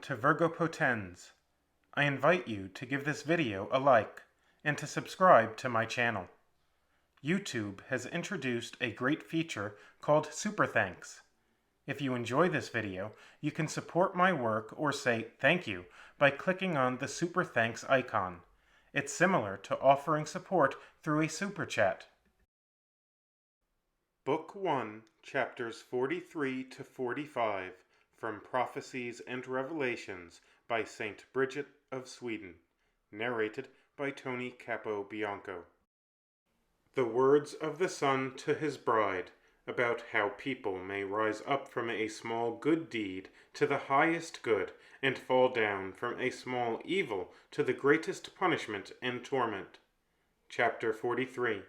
to Virgo Potens. I invite you to give this video a like and to subscribe to my channel. YouTube has introduced a great feature called Super Thanks. If you enjoy this video, you can support my work or say thank you by clicking on the Super Thanks icon. It's similar to offering support through a super chat. Book 1, Chapters 43 to 45, from Prophecies and Revelations by St. Bridget of Sweden, narrated by Tony Capobianco. The words of the Son to his bride, about how people may rise up from a small good deed to the highest good, and fall down from a small evil to the greatest punishment and torment. Chapter 43.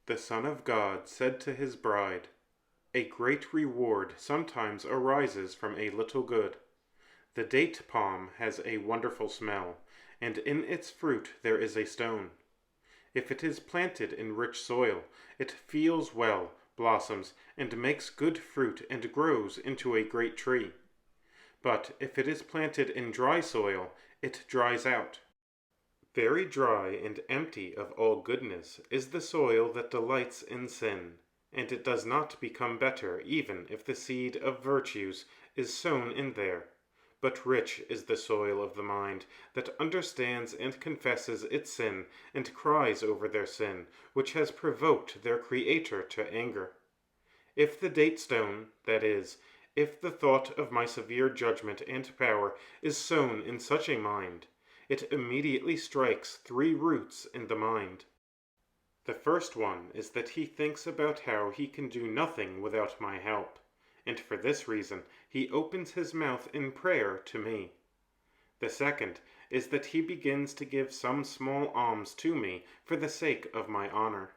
The Son of God said to his bride, "A great reward sometimes arises from a little good. The date palm has a wonderful smell, and in its fruit there is a stone. If it is planted in rich soil, it feels well, blossoms, and makes good fruit and grows into a great tree. But if it is planted in dry soil, it dries out. Very dry and empty of all goodness is the soil that delights in sin, and it does not become better even if the seed of virtues is sown in there. But rich is the soil of the mind that understands and confesses its sin and cries over their sin, which has provoked their Creator to anger. If the date stone, that is, if the thought of my severe judgment and power is sown in such a mind, it immediately strikes 3 roots in the mind. The first one is that he thinks about how he can do nothing without my help, and for this reason he opens his mouth in prayer to me. The second is that he begins to give some small alms to me for the sake of my honor.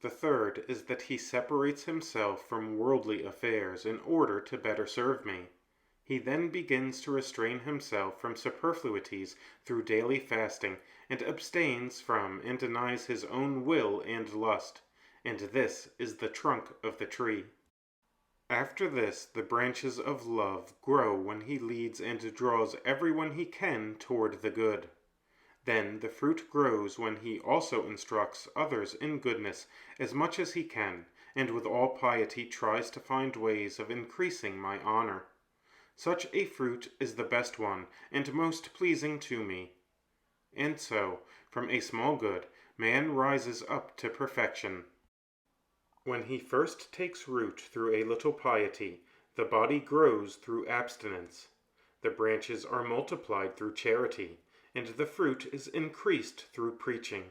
The third is that he separates himself from worldly affairs in order to better serve me. He then begins to restrain himself from superfluities through daily fasting, and abstains from and denies his own will and lust, and this is the trunk of the tree. After this, the branches of love grow when he leads and draws everyone he can toward the good. Then the fruit grows when he also instructs others in goodness as much as he can, and with all piety tries to find ways of increasing my honor. Such a fruit is the best one, and most pleasing to me. And so, from a small good, man rises up to perfection. When he first takes root through a little piety, the body grows through abstinence. The branches are multiplied through charity, and the fruit is increased through preaching.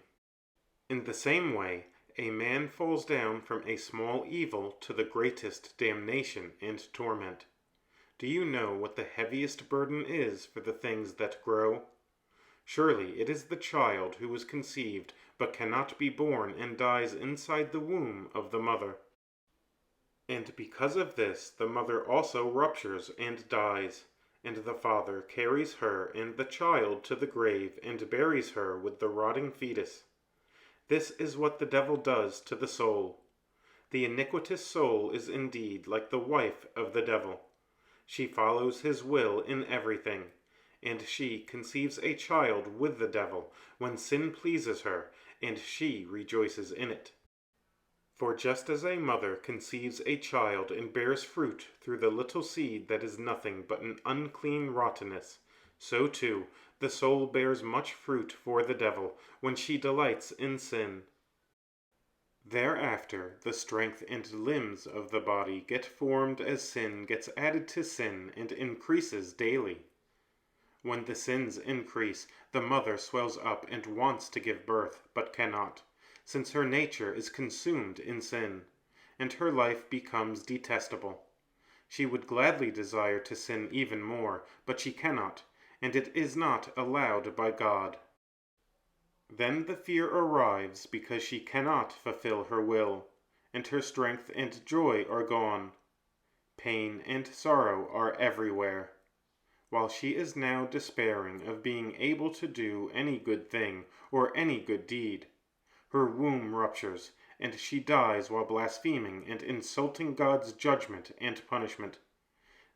In the same way, a man falls down from a small evil to the greatest damnation and torment. Do you know what the heaviest burden is for the things that grow? Surely it is the child who was conceived but cannot be born and dies inside the womb of the mother. And because of this the mother also ruptures and dies, and the father carries her and the child to the grave and buries her with the rotting fetus. This is what the devil does to the soul. The iniquitous soul is indeed like the wife of the devil. She follows his will in everything, and she conceives a child with the devil when sin pleases her, and she rejoices in it. For just as a mother conceives a child and bears fruit through the little seed that is nothing but an unclean rottenness, so too the soul bears much fruit for the devil when she delights in sin. Thereafter the strength and limbs of the body get formed as sin gets added to sin and increases daily. When the sins increase, the mother swells up and wants to give birth, but cannot, since her nature is consumed in sin, and her life becomes detestable. She would gladly desire to sin even more, but she cannot, and it is not allowed by God. Then the fear arrives because she cannot fulfill her will, and her strength and joy are gone. Pain and sorrow are everywhere. While she is now despairing of being able to do any good thing or any good deed, her womb ruptures, and she dies while blaspheming and insulting God's judgment and punishment.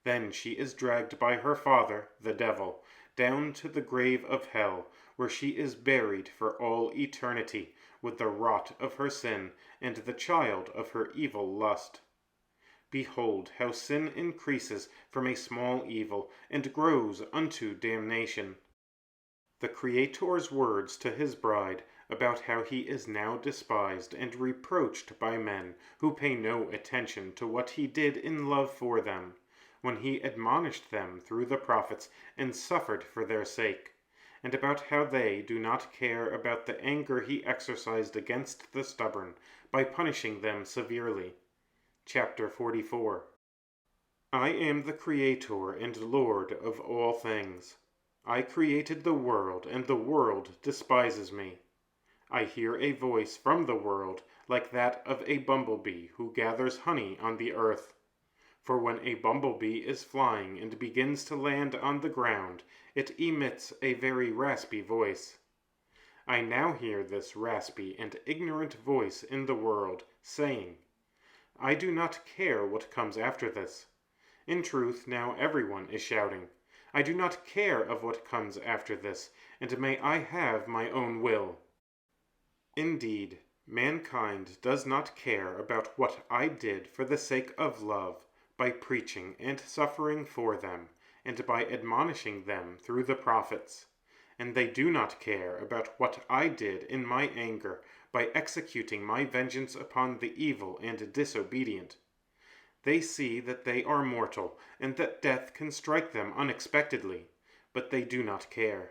Then she is dragged by her father, the devil, down to the grave of hell, where she is buried for all eternity, with the rot of her sin and the child of her evil lust. Behold how sin increases from a small evil, and grows unto damnation. The Creator's words to his bride about how he is now despised and reproached by men who pay no attention to what he did in love for them, when he admonished them through the prophets and suffered for their sake, and about how they do not care about the anger he exercised against the stubborn by punishing them severely. Chapter 44. I am the Creator and Lord of all things. I created the world, and the world despises me. I hear a voice from the world like that of a bumblebee who gathers honey on the earth. For when a bumblebee is flying and begins to land on the ground, it emits a very raspy voice. I now hear this raspy and ignorant voice in the world, saying, I do not care what comes after this. In truth, now everyone is shouting, I do not care of what comes after this, and may I have my own will. Indeed, mankind does not care about what I did for the sake of love, by preaching and suffering for them, and by admonishing them through the prophets. And they do not care about what I did in my anger, by executing my vengeance upon the evil and disobedient. They see that they are mortal, and that death can strike them unexpectedly, but they do not care.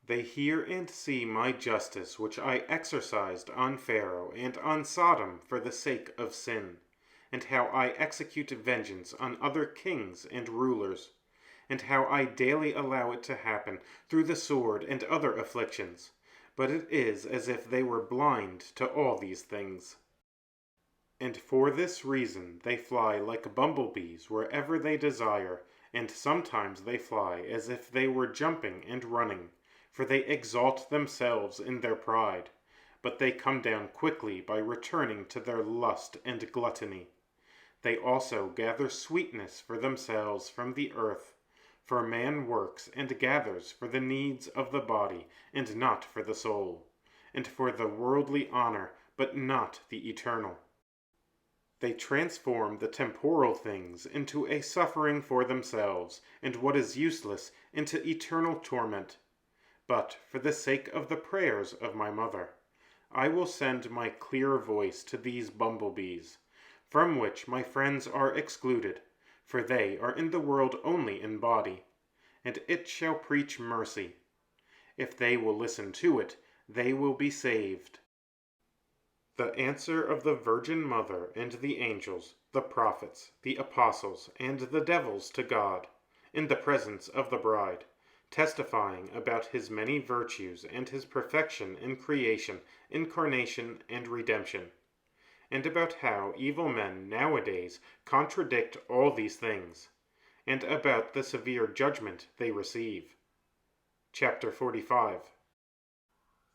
They hear and see my justice which I exercised on Pharaoh and on Sodom for the sake of sin, and how I execute vengeance on other kings and rulers, and how I daily allow it to happen through the sword and other afflictions. But it is as if they were blind to all these things. And for this reason they fly like bumblebees wherever they desire, and sometimes they fly as if they were jumping and running, for they exalt themselves in their pride, but they come down quickly by returning to their lust and gluttony. They also gather sweetness for themselves from the earth, for man works and gathers for the needs of the body, and not for the soul, and for the worldly honor, but not the eternal. They transform the temporal things into a suffering for themselves, and what is useless into eternal torment. But for the sake of the prayers of my mother, I will send my clear voice to these bumblebees, from which my friends are excluded, for they are in the world only in body, and it shall preach mercy. If they will listen to it, they will be saved. The answer of the Virgin Mother and the angels, the prophets, the apostles, and the devils to God, in the presence of the bride, testifying about his many virtues and his perfection in creation, incarnation, and redemption, and about how evil men nowadays contradict all these things, and about the severe judgment they receive. Chapter 45.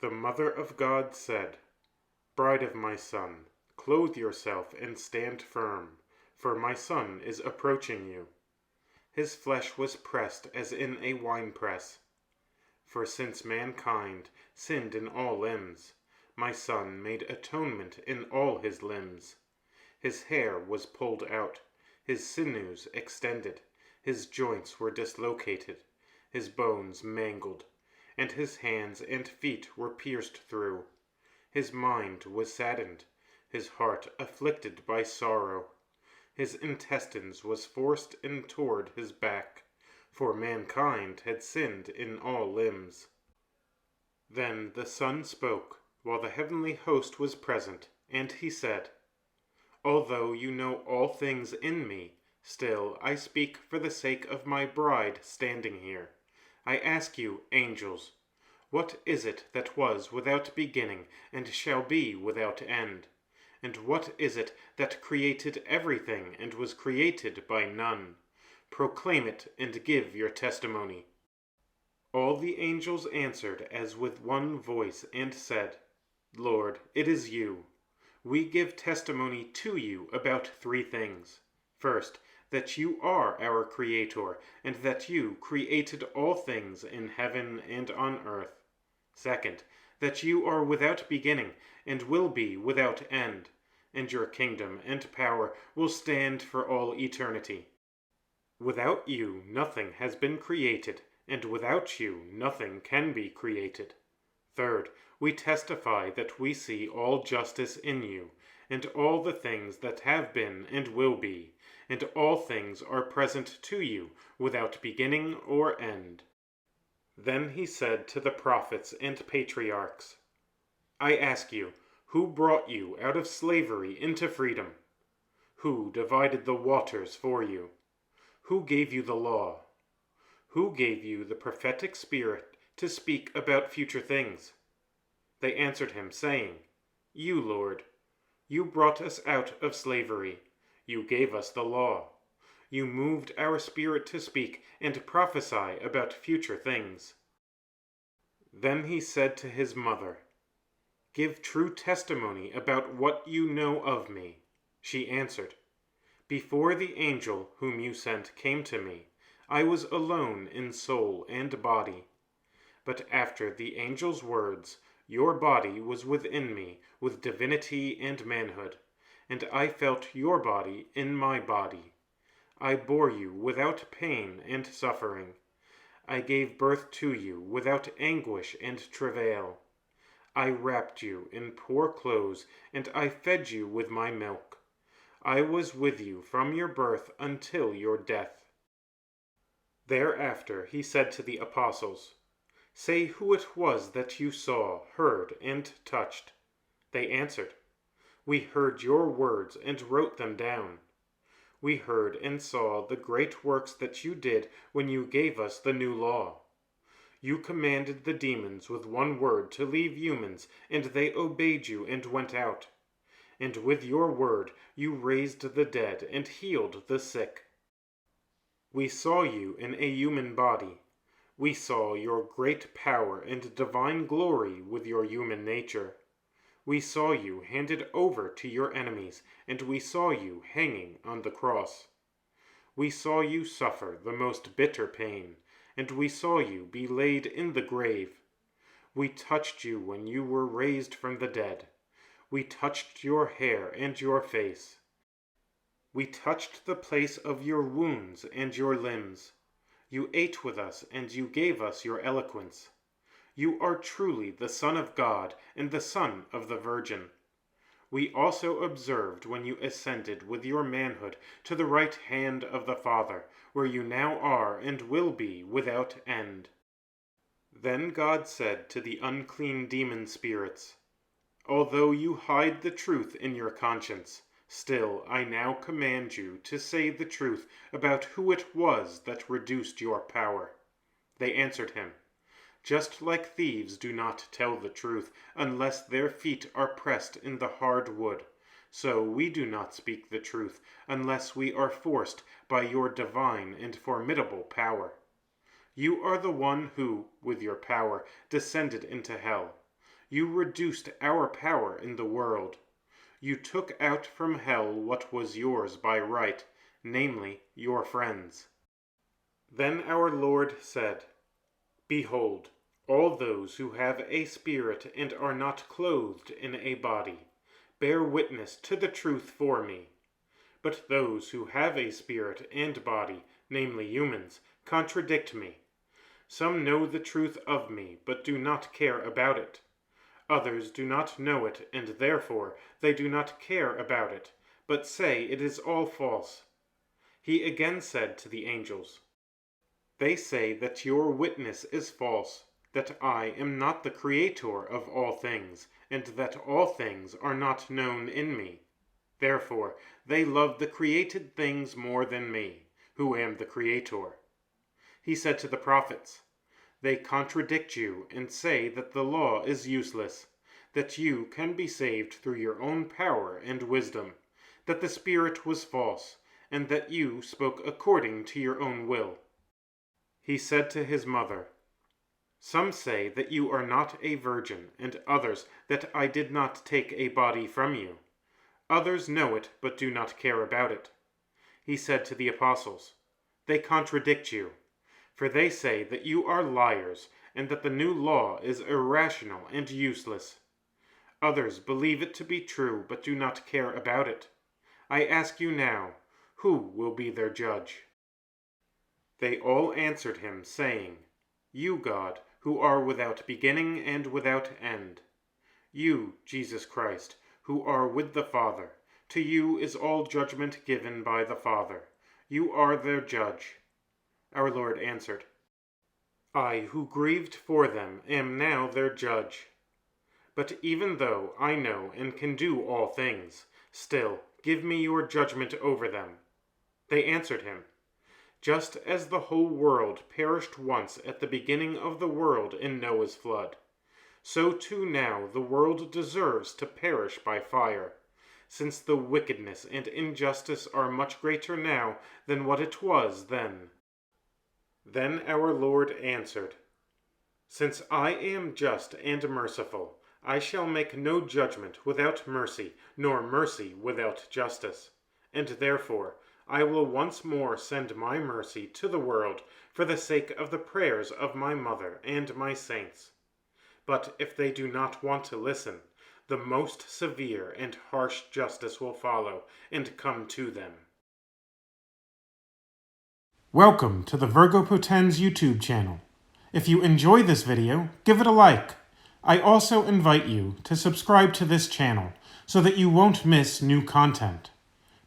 The Mother of God said, Bride of my Son, clothe yourself and stand firm, for my Son is approaching you. His flesh was pressed as in a winepress. For since mankind sinned in all limbs, my Son made atonement in all his limbs. His hair was pulled out, his sinews extended, his joints were dislocated, his bones mangled, and his hands and feet were pierced through. His mind was saddened, his heart afflicted by sorrow. His intestines was forced in toward his back, for mankind had sinned in all limbs. Then the Son spoke, while the heavenly host was present, and he said, Although you know all things in me, still I speak for the sake of my bride standing here. I ask you, angels, what is it that was without beginning and shall be without end? And what is it that created everything and was created by none? Proclaim it and give your testimony. All the angels answered as with one voice and said, Lord, it is you. We give testimony to you about 3 things. First, that you are our Creator, and that you created all things in heaven and on earth. Second, that you are without beginning, and will be without end, and your kingdom and power will stand for all eternity. Without you nothing has been created, and without you nothing can be created. Third, we testify that we see all justice in you, and all the things that have been and will be, and all things are present to you, without beginning or end. Then he said to the prophets and patriarchs, I ask you, who brought you out of slavery into freedom? Who divided the waters for you? Who gave you the law? Who gave you the prophetic spirit to speak about future things? They answered him, saying, You, Lord. You brought us out of slavery. You gave us the law. You moved our spirit to speak and prophesy about future things. Then he said to his mother, Give true testimony about what you know of me. She answered, Before the angel whom you sent came to me, I was alone in soul and body. But after the angel's words, your body was within me with divinity and manhood, and I felt your body in my body. I bore you without pain and suffering. I gave birth to you without anguish and travail. I wrapped you in poor clothes, and I fed you with my milk. I was with you from your birth until your death. Thereafter he said to the apostles, Say who it was that you saw, heard, and touched. They answered, We heard your words and wrote them down. We heard and saw the great works that you did when you gave us the new law. You commanded the demons with one word to leave humans, and they obeyed you and went out. And with your word you raised the dead and healed the sick. We saw you in a human body. We saw your great power and divine glory with your human nature. We saw you handed over to your enemies, and we saw you hanging on the cross. We saw you suffer the most bitter pain, and we saw you be laid in the grave. We touched you when you were raised from the dead. We touched your hair and your face. We touched the place of your wounds and your limbs. You ate with us, and you gave us your eloquence. You are truly the Son of God and the Son of the Virgin. We also observed when you ascended with your manhood to the right hand of the Father, where you now are and will be without end. Then God said to the unclean demon spirits, Although you hide the truth in your conscience, still I now command you to say the truth about who it was that reduced your power. They answered him, Just like thieves do not tell the truth unless their feet are pressed in the hard wood, so we do not speak the truth unless we are forced by your divine and formidable power. You are the one who, with your power, descended into hell. You reduced our power in the world. You took out from hell what was yours by right, namely, your friends. Then our Lord said, Behold, all those who have a spirit and are not clothed in a body, bear witness to the truth for me. But those who have a spirit and body, namely humans, contradict me. Some know the truth of me, but do not care about it. Others do not know it, and therefore they do not care about it, but say it is all false. He again said to the angels, They say that your witness is false, that I am not the Creator of all things, and that all things are not known in me. Therefore they love the created things more than me, who am the Creator. He said to the prophets, They contradict you and say that the law is useless, that you can be saved through your own power and wisdom, that the Spirit was false, and that you spoke according to your own will. He said to his mother, Some say that you are not a virgin, and others that I did not take a body from you. Others know it, but do not care about it. He said to the apostles, "They contradict you, for they say that you are liars and that the new law is irrational and useless. Others believe it to be true but do not care about it. I ask you now, who will be their judge?" They all answered him, saying, "You, God, who are without beginning and without end. You, Jesus Christ, who are with the Father. To you is all judgment given by the Father. You are their judge." Our Lord answered, "I, who grieved for them, am now their judge. But even though I know and can do all things, still give me your judgment over them." They answered him, "Just as the whole world perished once at the beginning of the world in Noah's flood, so too now the world deserves to perish by fire, since the wickedness and injustice are much greater now than what it was then." Then our Lord answered, "Since I am just and merciful, I shall make no judgment without mercy, nor mercy without justice. And therefore I will once more send my mercy to the world for the sake of the prayers of my mother and my saints. But if they do not want to listen, the most severe and harsh justice will follow and come to them." Welcome to the Virgo Potens YouTube channel. If you enjoy this video, give it a like. I also invite you to subscribe to this channel so that you won't miss new content.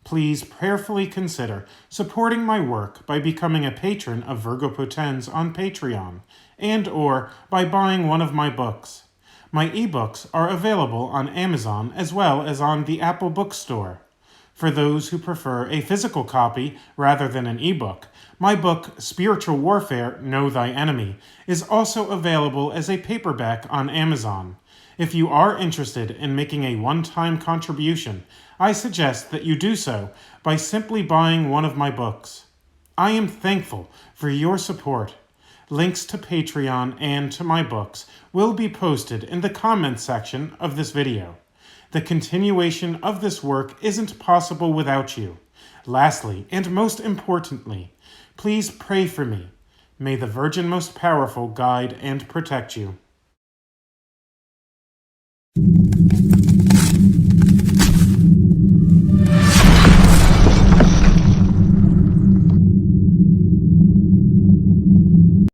Please prayerfully consider supporting my work by becoming a patron of Virgo Potens on Patreon and/or by buying one of my books. My ebooks are available on Amazon as well as on the Apple Bookstore. For those who prefer a physical copy rather than an ebook, my book, Spiritual Warfare, Know Thy Enemy, is also available as a paperback on Amazon. If you are interested in making a one-time contribution, I suggest that you do so by simply buying one of my books. I am thankful for your support. Links to Patreon and to my books will be posted in the comments section of this video. The continuation of this work isn't possible without you. Lastly, and most importantly, please pray for me. May the Virgin Most Powerful guide and protect you.